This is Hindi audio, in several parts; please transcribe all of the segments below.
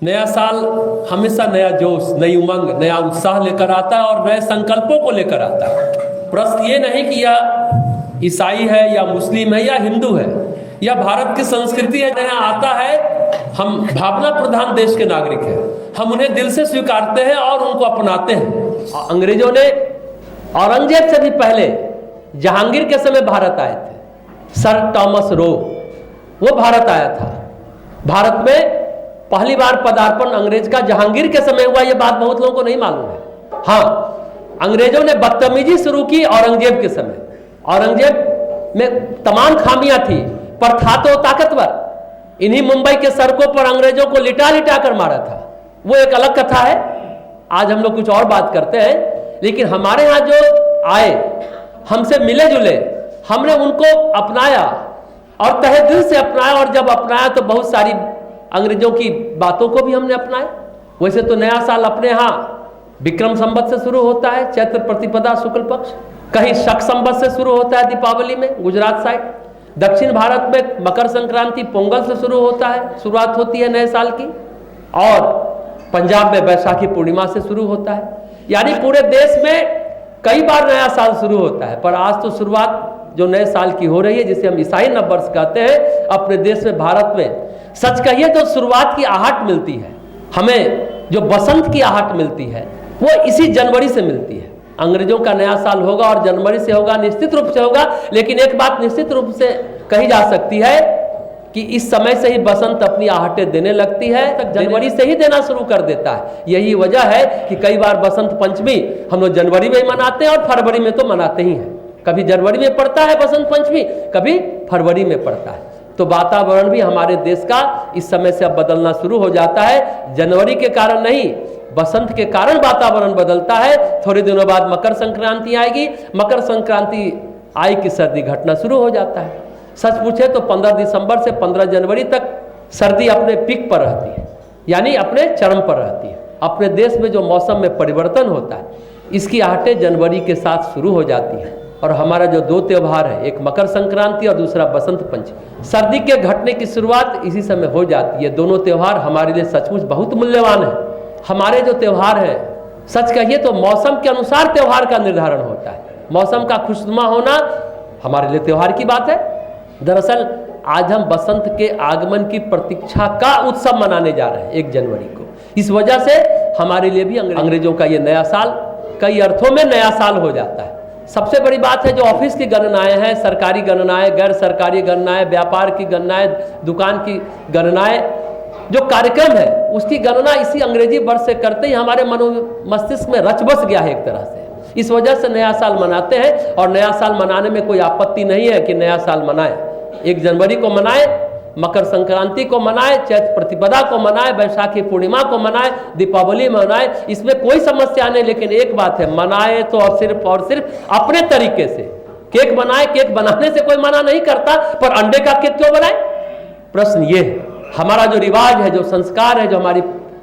नया साल हमेशा नया जोश, नई उमंग, नया उत्साह लेकर आता है और नए संकल्पों को लेकर आता है। प्रश्न ये नहीं कि यह ईसाई है या मुस्लिम है या हिंदू है, यह भारत की संस्कृति है। नया आता है, हम भावना प्रधान देश के नागरिक हैं, हम उन्हें दिल से स्वीकारते हैं और उनको अपनाते हैं। अंग्रेजों ने औरंगजेब से भी पहले जहांगीर के समय भारत आए थे। सर टॉमस रो वो भारत आया था। भारत में पहली बार पदार्पण अंग्रेज का जहांगीर के समय हुआ, यह बात बहुत लोगों को नहीं मालूम है। हाँ, अंग्रेजों ने बदतमीजी शुरू की औरंगजेब के समय। औरंगजेब में तमाम खामियां थी, पर था तो ताकतवर। इन्हीं मुंबई के सड़कों पर अंग्रेजों को लिटा लिटा कर मारा था। वो एक अलग कथा है, आज हम लोग कुछ और बात करते हैं। लेकिन हमारे यहाँ जो आए, हमसे मिले जुले, हमने उनको अपनाया और तहे दिल से अपनाया। और जब अपनाया तो बहुत सारी अंग्रेजों की बातों को भी हमने अपनाया। वैसे तो नया साल अपने यहाँ विक्रम संवत से शुरू होता है, चैत्र प्रतिपदा शुक्ल पक्ष। कहीं शक संवत से शुरू होता है दीपावली में, गुजरात साइड। दक्षिण भारत में मकर संक्रांति पोंगल से शुरू होता है, शुरुआत होती है नए साल की। और पंजाब में बैसाखी पूर्णिमा से शुरू होता है। यानी पूरे देश में कई बार नया साल शुरू होता है, पर आज तो शुरुआत जो नए साल की हो रही है, जिसे हम ईसाई नववर्ष कहते हैं, अपने देश में, भारत में। सच कहिए तो शुरुआत की आहट मिलती है हमें, जो बसंत की आहट मिलती है वो इसी जनवरी से मिलती है। अंग्रेजों का नया साल होगा और जनवरी से होगा, निश्चित रूप से होगा। लेकिन एक बात निश्चित रूप से कही जा सकती है कि इस समय से ही बसंत अपनी आहटें देने लगती है, तक जनवरी से ही देना शुरू कर देता है। यही वजह है कि कई बार बसंत पंचमी हम लोग जनवरी में मनाते हैं और फरवरी में तो मनाते ही हैं। कभी जनवरी में पड़ता है बसंत पंचमी, कभी फरवरी में पड़ता है। तो वातावरण भी हमारे देश का इस समय से अब बदलना शुरू हो जाता है। जनवरी के कारण नहीं, बसंत के कारण वातावरण बदलता है। थोड़े दिनों बाद मकर संक्रांति आएगी, मकर संक्रांति आई कि सर्दी घटना शुरू हो जाता है। सच पूछे तो 15 दिसंबर से 15 जनवरी तक सर्दी अपने पीक पर रहती है, यानी अपने चरम पर रहती है। अपने देश में जो मौसम में परिवर्तन होता है, इसकी आहटें जनवरी के साथ शुरू हो जाती हैं। और हमारा जो दो त्यौहार है, एक मकर संक्रांति और दूसरा बसंत पंचमी, सर्दी के घटने की शुरुआत इसी समय हो जाती है। दोनों त्यौहार हमारे लिए सचमुच बहुत मूल्यवान है। हमारे जो त्यौहार है, सच कहिए तो मौसम के अनुसार त्यौहार का निर्धारण होता है। मौसम का खुशनुमा होना हमारे लिए त्यौहार की बात है। दरअसल आज हम बसंत के आगमन की प्रतीक्षा का उत्सव मनाने जा रहे हैं 1 जनवरी को। इस वजह से हमारे लिए भी अंग्रेजों का ये नया साल कई अर्थों में नया साल हो जाता है। सबसे बड़ी बात है, जो ऑफिस की गणनाएं हैं, सरकारी गणनाएं, गैर सरकारी गणनाएं, व्यापार की गणनाएं, दुकान की गणनाएं, जो कार्यक्रम है उसकी गणना इसी अंग्रेजी वर्ष से करते ही हमारे मस्तिष्क में रच बस गया है एक तरह से। इस वजह से नया साल मनाते हैं। और नया साल मनाने में कोई आपत्ति नहीं है कि नया साल मनाए, 1 जनवरी को मनाए, मकर संक्रांति को मनाए, चैत्र प्रतिपदा को मनाए, बैसाखी पूर्णिमा को मनाए, दीपावली मनाए, इसमें कोई समस्या नहीं। लेकिन एक बात है, मनाए तो और सिर्फ अपने तरीके से। केक बनाए, केक बनाने से कोई मना नहीं करता, पर अंडे का केक क्यों बनाए? प्रश्न ये है। हमारा जो रिवाज है, जो संस्कार है, जो हमारी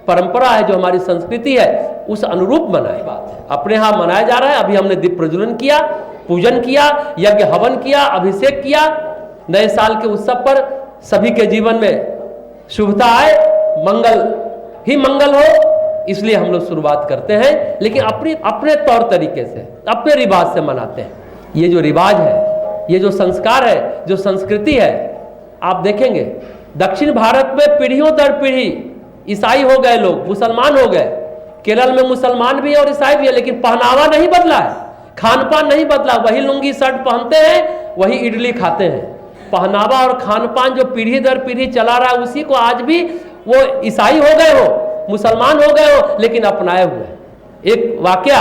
परंपरा है, जो हमारी संस्कृति है, उस अनुरूप मनाए। बात है अपने यहाँ मनाया जा रहा है। अभी हमने दीप प्रज्वलन किया, पूजन किया, यज्ञ हवन किया, अभिषेक किया। नए साल के उत्सव पर सभी के जीवन में शुभता आए, मंगल ही मंगल हो, इसलिए हम लोग शुरुआत करते हैं। लेकिन अपने तौर तरीके से, अपने रिवाज से मनाते हैं। ये जो रिवाज है, ये जो संस्कार है, जो संस्कृति है, आप देखेंगे दक्षिण भारत में पीढ़ियों दर पीढ़ी ईसाई हो गए लोग, मुसलमान हो गए। केरल में मुसलमान भी है और ईसाई भी है, लेकिन पहनावा नहीं बदला है, खान पान नहीं बदला। वही लुंगी शर्ट पहनते हैं, वही इडली खाते हैं। पहनावा और खान पान जो पीढ़ी दर पीढ़ी चला रहा है, उसी को आज भी वो ईसाई हो गए हो, मुसलमान हो गए हो, लेकिन अपनाए हुए। एक वाकया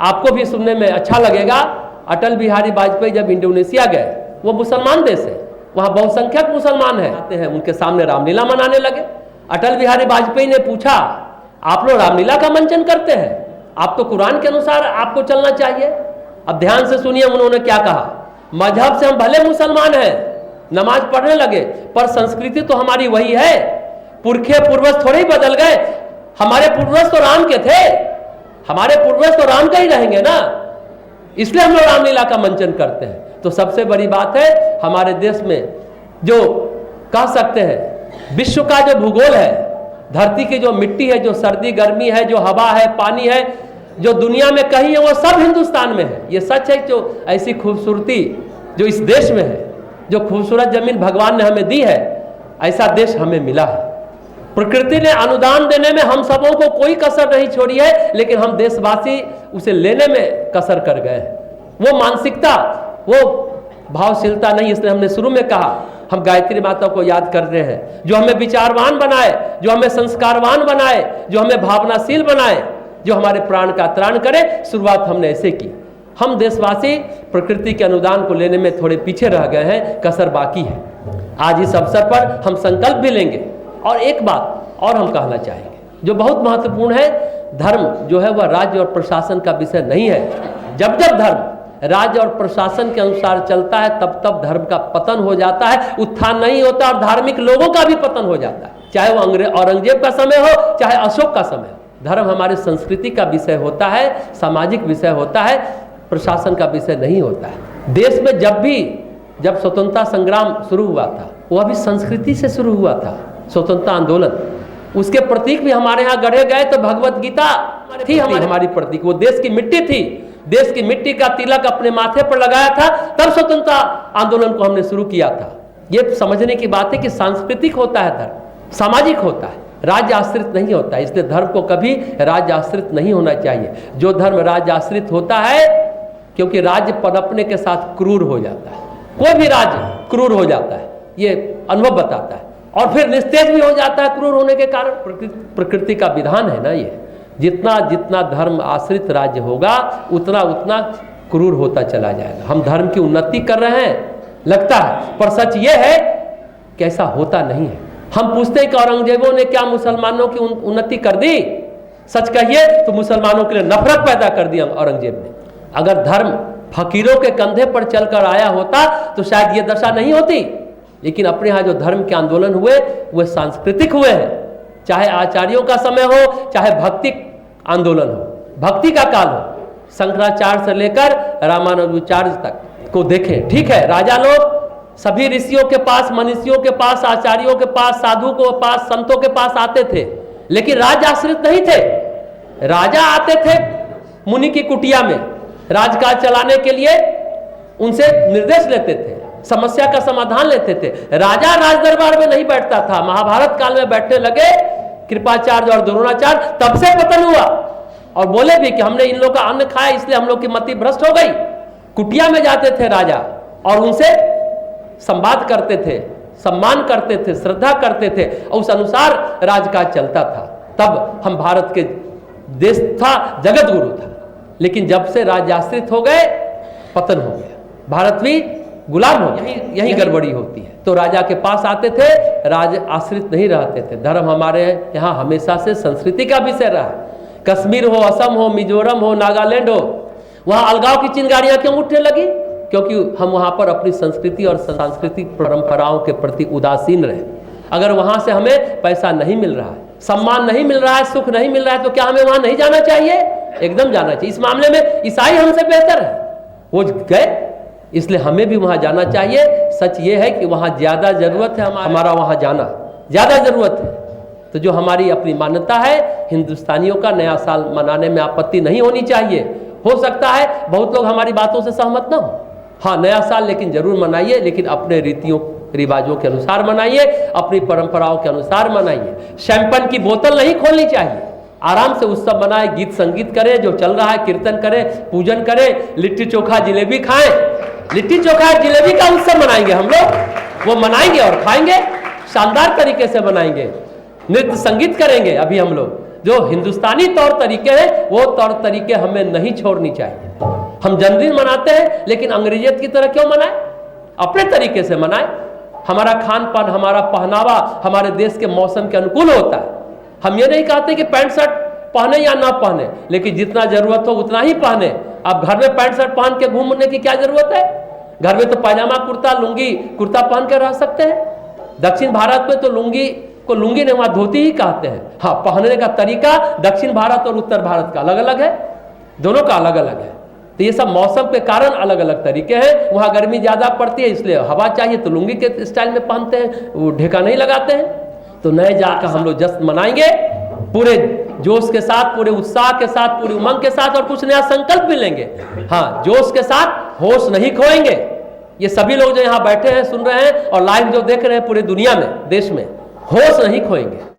आपको भी सुनने में अच्छा लगेगा। अटल बिहारी वाजपेयी जब इंडोनेशिया गए, वो मुसलमान देश है, वहाँ बहुसंख्यक मुसलमान है, आते हैं, उनके सामने रामलीला मनाने लगे। अटल बिहारी वाजपेयी ने पूछा, आप लोग रामलीला का मंचन करते हैं, आप तो कुरान के अनुसार आपको चलना चाहिए। अब ध्यान से सुनिए उन्होंने क्या कहा। मजहब से हम भले मुसलमान हैं, नमाज पढ़ने लगे, पर संस्कृति तो हमारी वही है। पुरखे पूर्वज थोड़े ही बदल गए। हमारे पूर्वज तो राम के थे, हमारे पूर्वज तो राम का ही रहेंगे ना, इसलिए हम लोग रामलीला का मंचन करते हैं। तो सबसे बड़ी बात है, हमारे देश में जो कह सकते हैं विश्व का जो भूगोल है, धरती की जो मिट्टी है, जो सर्दी गर्मी है, जो हवा है, पानी है, जो दुनिया में कहीं है, वो सब हिंदुस्तान में है। ये सच है। जो ऐसी खूबसूरती जो इस देश में है, जो खूबसूरत जमीन भगवान ने हमें दी है, ऐसा देश हमें मिला है। प्रकृति ने अनुदान देने में हम सबों को कोई कसर नहीं छोड़ी है, लेकिन हम देशवासी उसे लेने में कसर कर गए हैं। वो मानसिकता, वो भावशीलता नहीं। इसलिए हमने शुरू में कहा, हम गायत्री माता को याद कर रहे हैं, जो हमें विचारवान बनाए, जो हमें संस्कारवान बनाए, जो हमें भावनाशील बनाए, जो हमारे प्राण का त्राण करे। शुरुआत हमने ऐसे की। हम देशवासी प्रकृति के अनुदान को लेने में थोड़े पीछे रह गए हैं, कसर बाकी है। आज इस अवसर पर हम संकल्प भी लेंगे। और एक बात और हम कहना चाहेंगे जो बहुत महत्वपूर्ण है, धर्म जो है वह राज्य और प्रशासन का विषय नहीं है। जब जब धर्म राज्य और प्रशासन के अनुसार चलता है, तब तब धर्म का पतन हो जाता है, उत्थान नहीं होता, और धार्मिक लोगों का भी पतन हो जाता है। चाहे वो औरंगजेब का समय हो, चाहे अशोक का समय हो। धर्म हमारे संस्कृति का विषय होता है, सामाजिक विषय होता है, प्रशासन का विषय नहीं होता है। देश में जब स्वतंत्रता संग्राम शुरू हुआ था, वह भी संस्कृति से शुरू हुआ था। स्वतंत्रता आंदोलन, उसके प्रतीक भी हमारे यहाँ गढ़े गए। तो भगवत गीता थी हमारी प्रतीक, वो देश की मिट्टी थी। देश की मिट्टी का तिलक अपने माथे पर लगाया था, तब स्वतंत्रता आंदोलन को हमने शुरू किया था। ये समझने की बात है कि सांस्कृतिक होता है धर्म, सामाजिक होता है, राज्य आश्रित नहीं होता है। इसलिए धर्म को कभी राज्य आश्रित नहीं होना चाहिए। जो धर्म राज्य आश्रित होता है, क्योंकि राज्य पनपने के साथ क्रूर हो जाता है। कोई भी राज्य क्रूर हो जाता है, ये अनुभव बताता है, और फिर निस्तेज भी हो जाता है क्रूर होने के कारण। प्रकृति का विधान है ना ये। जितना जितना धर्म आश्रित राज्य होगा, उतना उतना क्रूर होता चला जाएगा। हम धर्म की उन्नति कर रहे हैं लगता है, पर सच ये है कि ऐसा होता नहीं है। हम पूछते हैं कि औरंगजेबों ने क्या मुसलमानों की उन्नति कर दी? सच कहिए तो मुसलमानों के लिए नफरत पैदा कर दी औरंगजेब ने। अगर धर्म फकीरों के कंधे पर चलकर आया होता तो शायद ये दशा नहीं होती। लेकिन अपने यहाँ जो धर्म के आंदोलन हुए, वे सांस्कृतिक हुए हैं। चाहे आचार्यों का समय हो, चाहे भक्ति आंदोलन हो, भक्ति का काल हो, शंकराचार्य से लेकर रामानुजाचार्य तक को देखें। ठीक है, राजा लोग सभी ऋषियों के पास, मनीषियों के पास, आचार्यों के पास, साधु के पास, संतों के पास आते थे, लेकिन राज आश्रित नहीं थे। राजा आते थे मुनि की कुटिया में राजकाज चलाने के लिए, उनसे निर्देश लेते थे, समस्या का समाधान लेते थे। राजा राज दरबार में नहीं बैठता था। महाभारत काल में बैठने लगे कृपाचार्य और द्रोणाचार्य, तब से पतन हुआ। और बोले भी कि हमने इन लोगों का अन्न खाया, इसलिए हम लोग की मति भ्रष्ट हो गई। कुटिया में जाते थे राजा और उनसे संवाद करते थे, सम्मान करते थे, श्रद्धा करते थे, और उस अनुसार राजकाज चलता था। तब हम भारत के देश था, जगत गुरु था। लेकिन जब से राज्य आश्रित हो गए, पतन हो गया, भारत भी गुलाम हो गया। यही गड़बड़ी होती है। तो राजा के पास आते थे, राज आश्रित नहीं रहते थे। धर्म हमारे यहाँ हमेशा से संस्कृति का विषय रहा है। कश्मीर हो, असम हो, मिजोरम हो, नागालैंड हो, वहाँ अलगाव की चिंगारियां क्यों उठने लगी? क्योंकि हम वहाँ पर अपनी संस्कृति और सांस्कृतिक परंपराओं के प्रति उदासीन रहे। अगर वहाँ से हमें पैसा नहीं मिल रहा है, सम्मान नहीं मिल रहा है, सुख नहीं मिल रहा है, तो क्या हमें वहाँ नहीं जाना चाहिए? एकदम जाना चाहिए। इस मामले में ईसाई हमसे बेहतर है, वो गए, इसलिए हमें भी वहाँ जाना चाहिए। सच ये है कि वहाँ ज़्यादा ज़रूरत है, हमारा वहाँ जाना ज़्यादा ज़रूरत है। तो जो हमारी अपनी मान्यता है, हिंदुस्तानियों का नया साल मनाने में आपत्ति नहीं होनी चाहिए। हो सकता है बहुत लोग हमारी बातों से सहमत ना हो, हाँ नया साल लेकिन जरूर मनाइए, लेकिन अपने रीतियों रिवाजों के अनुसार मनाइए, अपनी परंपराओं के अनुसार मनाइए। शैंपन की बोतल नहीं खोलनी चाहिए। आराम से उत्सव मनाए, गीत संगीत करें, जो चल रहा है कीर्तन करें, पूजन करें, लिट्टी चोखा जिलेबी खाएं। लिट्टी चोखा जिलेबी का उत्सव मनाएंगे हम लोग, वो मनाएंगे और खाएंगे, शानदार तरीके से मनाएंगे, नृत्य संगीत करेंगे। अभी हम लोग जो हिंदुस्तानी तौर तरीके हैं, वो तौर तरीके हमें नहीं छोड़नी चाहिए। हम जन्मदिन मनाते हैं, लेकिन अंग्रेजियत की तरह क्यों मनाएं? अपने तरीके से मनाएं। हमारा खान पान, हमारा पहनावा हमारे देश के मौसम के अनुकूल होता है। हम ये नहीं कहते कि पैंट शर्ट पहने या ना पहने, लेकिन जितना जरूरत हो उतना ही पहने। अब घर में पैंट शर्ट पहन के घूमने की क्या जरूरत है? घर में तो पैजामा कुर्ता, लुंगी कुर्ता पहन के रह सकते हैं। दक्षिण भारत में तो लुंगी को लुंगी नहीं, वहां धोती ही कहते हैं। हाँ, पहनने का तरीका दक्षिण भारत और उत्तर भारत का अलग अलग है, दोनों का अलग अलग है। तो ये सब मौसम के कारण अलग अलग तरीके हैं। वहाँ गर्मी ज़्यादा पड़ती है, इसलिए हवा चाहिए तो लुंगी के स्टाइल में पहनते हैं, वो ढेका नहीं लगाते हैं। तो नए जाकर हम लोग जश्न मनाएंगे पूरे जोश के साथ, पूरे उत्साह के साथ, पूरे उमंग के साथ, और कुछ नया संकल्प भी लेंगे। हाँ, जोश के साथ, होश नहीं खोएंगे। ये सभी लोग जो यहाँ बैठे हैं, सुन रहे हैं और लाइव जो देख रहे हैं पूरी दुनिया में, देश में, होश नहीं खोएंगे।